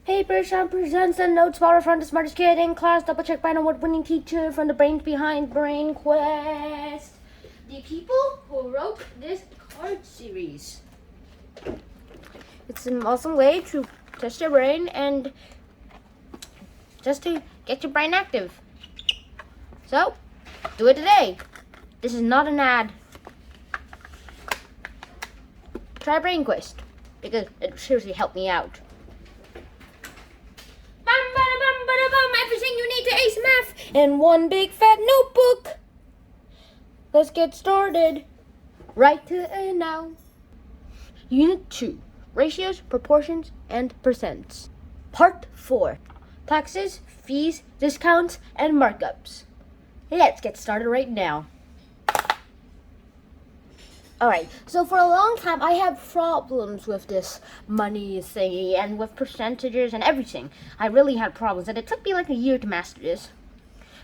Paper Shop presents the notes power from the smartest kid in class, double checked by an award-winning teacher from the brains behind Brain Quest. The people who wrote this card series. It's an awesome way to test your brain and just to get your brain active. So, do it today. This is not an ad. Try Brain Quest because it seriously helped me out. Everything you need to ace math in one big fat notebook. Let's get started right now. Unit 2, Ratios, Proportions, and Percents. Part 4, Taxes, Fees, Discounts, and Markups. Let's get started right now. Alright, so for a long time I had problems with this money thingy and with percentages and everything. I really had problems and it took me like a year to master this.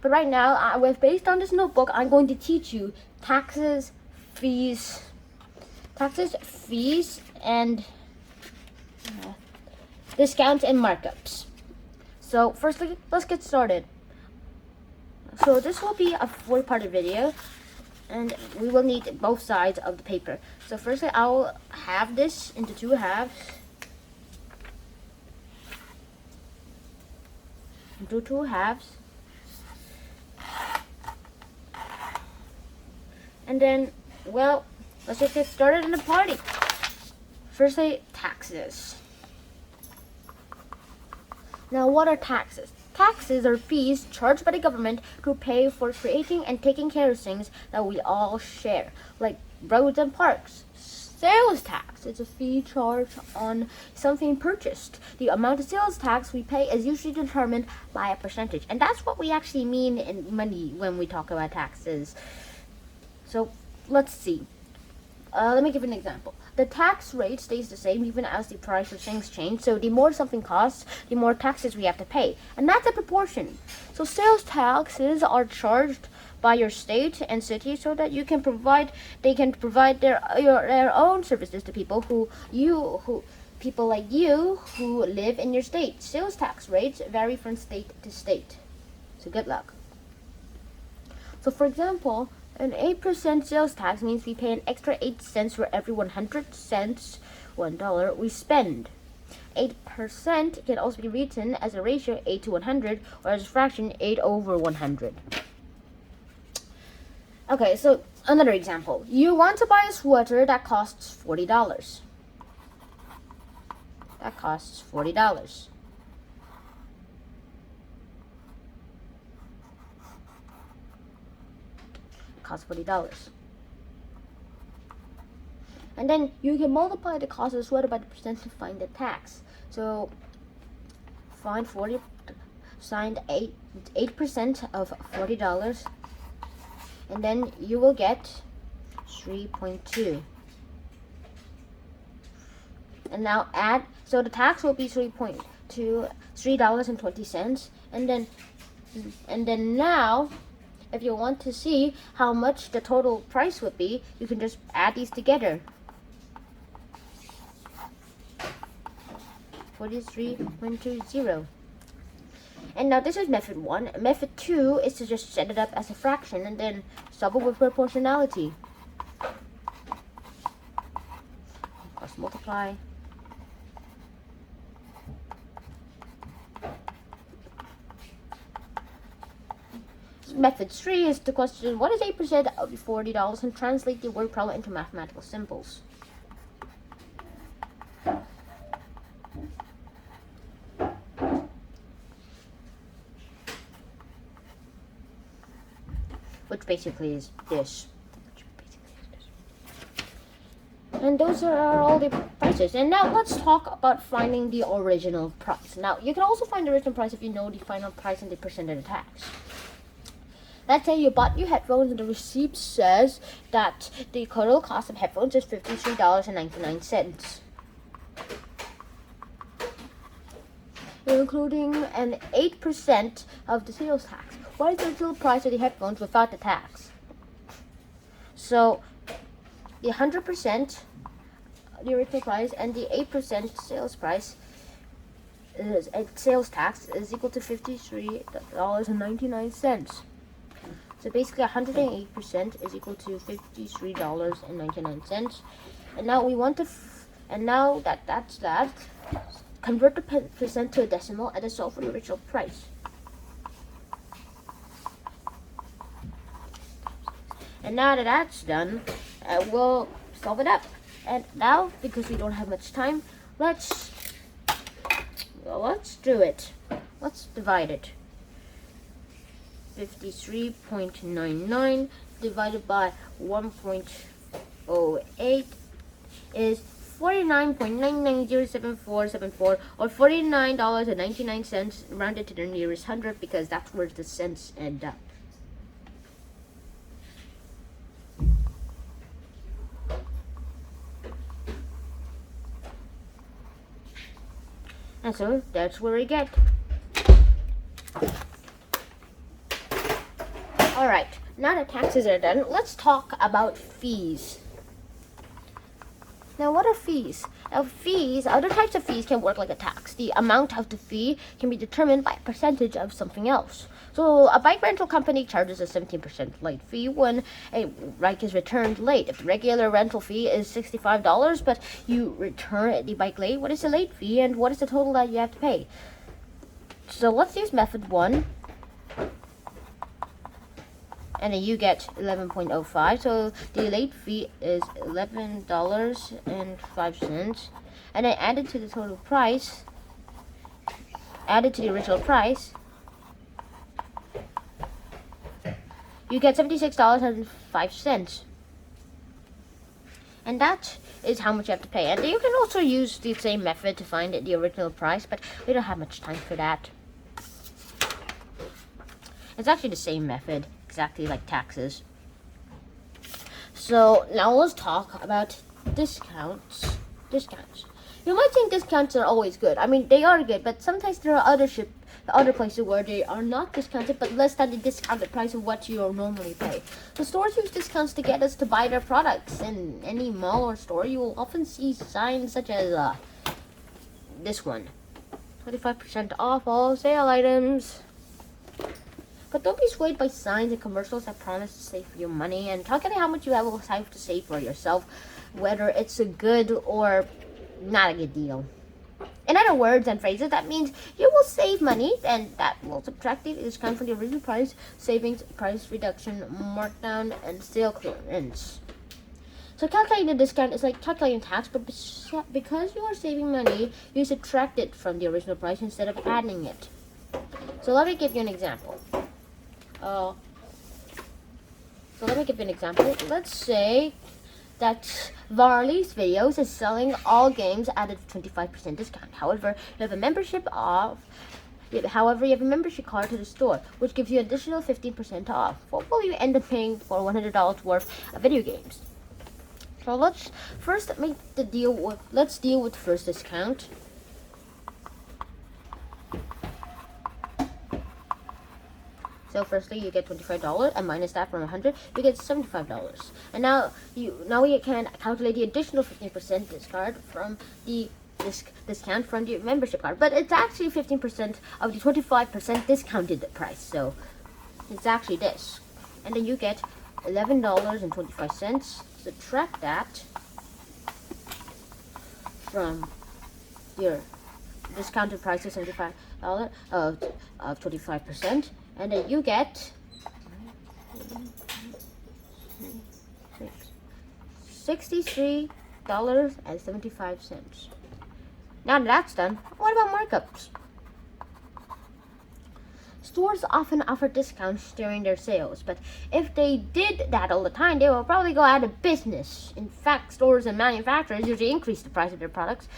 But right now, based on this notebook, I'm going to teach you taxes, fees, and discounts and markups. So firstly, let's get started. So this will be a 4-part video. And we will need both sides of the paper. So firstly, I will halve this into 2 halves. Into 2 halves. And then, well, let's just get started in the party. Firstly, taxes. Now, what are taxes? Taxes are fees charged by the government to pay for creating and taking care of things that we all share, like roads and parks. Sales tax is a fee charged on something purchased. The amount of sales tax we pay is usually determined by a percentage, and that's what we actually mean in money when we talk about taxes. So let's see. Let me give an example. The tax rate stays the same even as the price of things change. So the more something costs, the more taxes we have to pay. And that's a proportion. So sales taxes are charged by your state and city so that they can provide their own services to people people like you who live in your state. Sales tax rates vary from state to state. So good luck. So for example, an 8% sales tax means we pay an extra 8 cents for every 100 cents, $1, we spend. 8% can also be written as a ratio 8 to 100 or as a fraction 8 over 100. Okay, so another example. You want to buy a sweater that costs $40. That costs $40. Costs $40. And then you can multiply the cost of the sweater by the percent to find the tax. So find 8% of $40, and then you will get 3.2. And now add, so the tax will be $3.20, and then now, if you want to see how much the total price would be, you can just add these together. 43.20. And now this is method 1. Method 2 is to just set it up as a fraction and then solve it with proportionality. Cross multiply. Method 3 is the question, what is 8% of $40, and translate the word problem into mathematical symbols. Which basically is this. And those are all the prices. And now let's talk about finding the original price. Now, you can also find the original price if you know the final price and the percent of the tax. Let's say you bought your headphones and the receipt says that the total cost of headphones is $53.99. Including an 8% of the sales tax. What is the total price of the headphones without the tax? So the 100%, the original price, and the 8% sales price sales tax is equal to $53.99. So basically 108% is equal to $53.99. And now we want to, and now that's that, convert the percent to a decimal and then solve for the original price. And now that that's done, we'll solve it up. And now, because we don't have much time, let's do it. Let's divide it. 53.99 divided by 1.08 is 49.99074744, or $49.99 rounded to the nearest hundred, because that's where the cents end up. And so that's where we get. Alright, now that taxes are done, let's talk about fees. Now, what are fees? Now, other types of fees can work like a tax. The amount of the fee can be determined by a percentage of something else. So, a bike rental company charges a 17% late fee when a bike is returned late. If the regular rental fee is $65, but you return the bike late, what is the late fee and what is the total that you have to pay? So, let's use method 1. And then you get 11.05. So the late fee is $11.05. And then added to the total price, added to the original price, you get $76.05. And that is how much you have to pay. And you can also use the same method to find the original price, but we don't have much time for that. It's actually the same method, exactly like taxes. So now let's talk about discounts. You might think discounts are always good. I mean, they are good, but sometimes there are other places where they are not discounted, but less than the discounted price of what you normally pay. So stores use discounts to get us to buy their products. In any mall or store, you will often see signs such as this one: 25% off all sale items. But don't be swayed by signs and commercials that promise to save you money, and calculate how much you have to save for yourself, whether it's a good or not a good deal. In other words and phrases, that means you will save money, and that will subtract the discount from the original price, savings, price reduction, markdown, and sale clearance. So calculating the discount is like calculating tax, but because you are saving money, you subtract it from the original price instead of adding it. So let me give you an example. Let's say that Varley's Videos is selling all games at a 25% discount. However, you have a membership card to the store, which gives you additional 15% off. What will you end up paying for $100 worth of video games? So let's deal with first discount. So firstly, you get $25, and minus that from $100, you get $75. And now we can calculate the additional 15% discount from the discount from the membership card. But it's actually 15% of the 25% discounted price. So it's actually this, and then you get $11.25. Subtract that from your discounted price of $75 of 25%. And then you get $63.75. Now that that's done, what about markups? Stores often offer discounts during their sales, but if they did that all the time, they will probably go out of business. In fact, stores and manufacturers usually increase the price of their products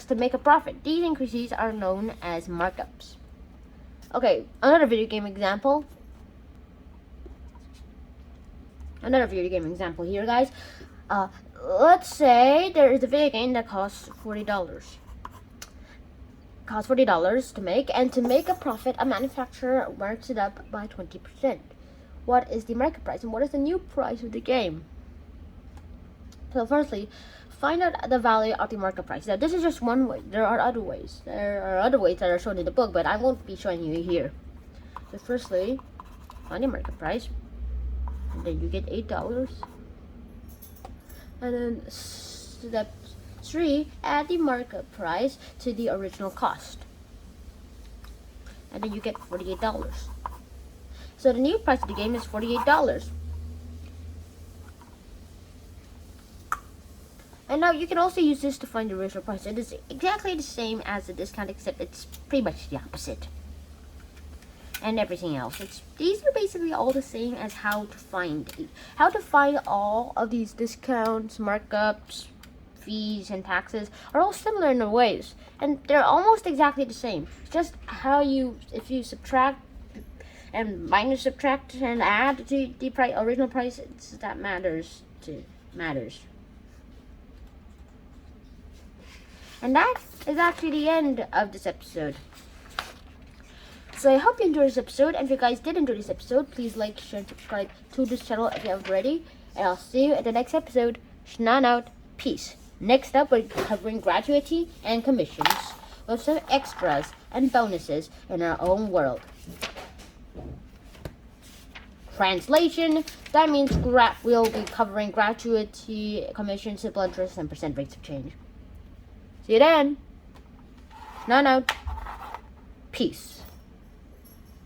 to make a profit. These increases are known as markups. Okay, another video game example here, guys. Let's say there is a video game that costs $40. Costs $40 to make, and to make a profit, a manufacturer marks it up by 20%. What is the market price, and what is the new price of the game? So firstly, find out the value of the market price. Now, this is just one way. There are other ways. There are other ways that are shown in the book, but I won't be showing you here. So, firstly, find the market price, and then you get $8. And then step 3, add the market price to the original cost, and then you get $48. So the new price of the game is $48. And now you can also use this to find the original price. It is exactly the same as the discount, except it's pretty much the opposite. And everything else. These are basically all the same as how to find all of these discounts, markups, fees, and taxes are all similar in their ways, and they're almost exactly the same. It's just how if you subtract and minus, subtract, and add to the original price, that matters. And that is actually the end of this episode. So I hope you enjoyed this episode, and if you guys did enjoy this episode, please like, share, and subscribe to this channel if you haven't already. And I'll see you at the next episode. Shnan out. Peace. Next up, we're covering gratuity and commissions with some extras and bonuses in our own world. Translation, that means we'll be covering gratuity, commission, simple interest, and percent rates of change. See you then. Shnan out. Peace.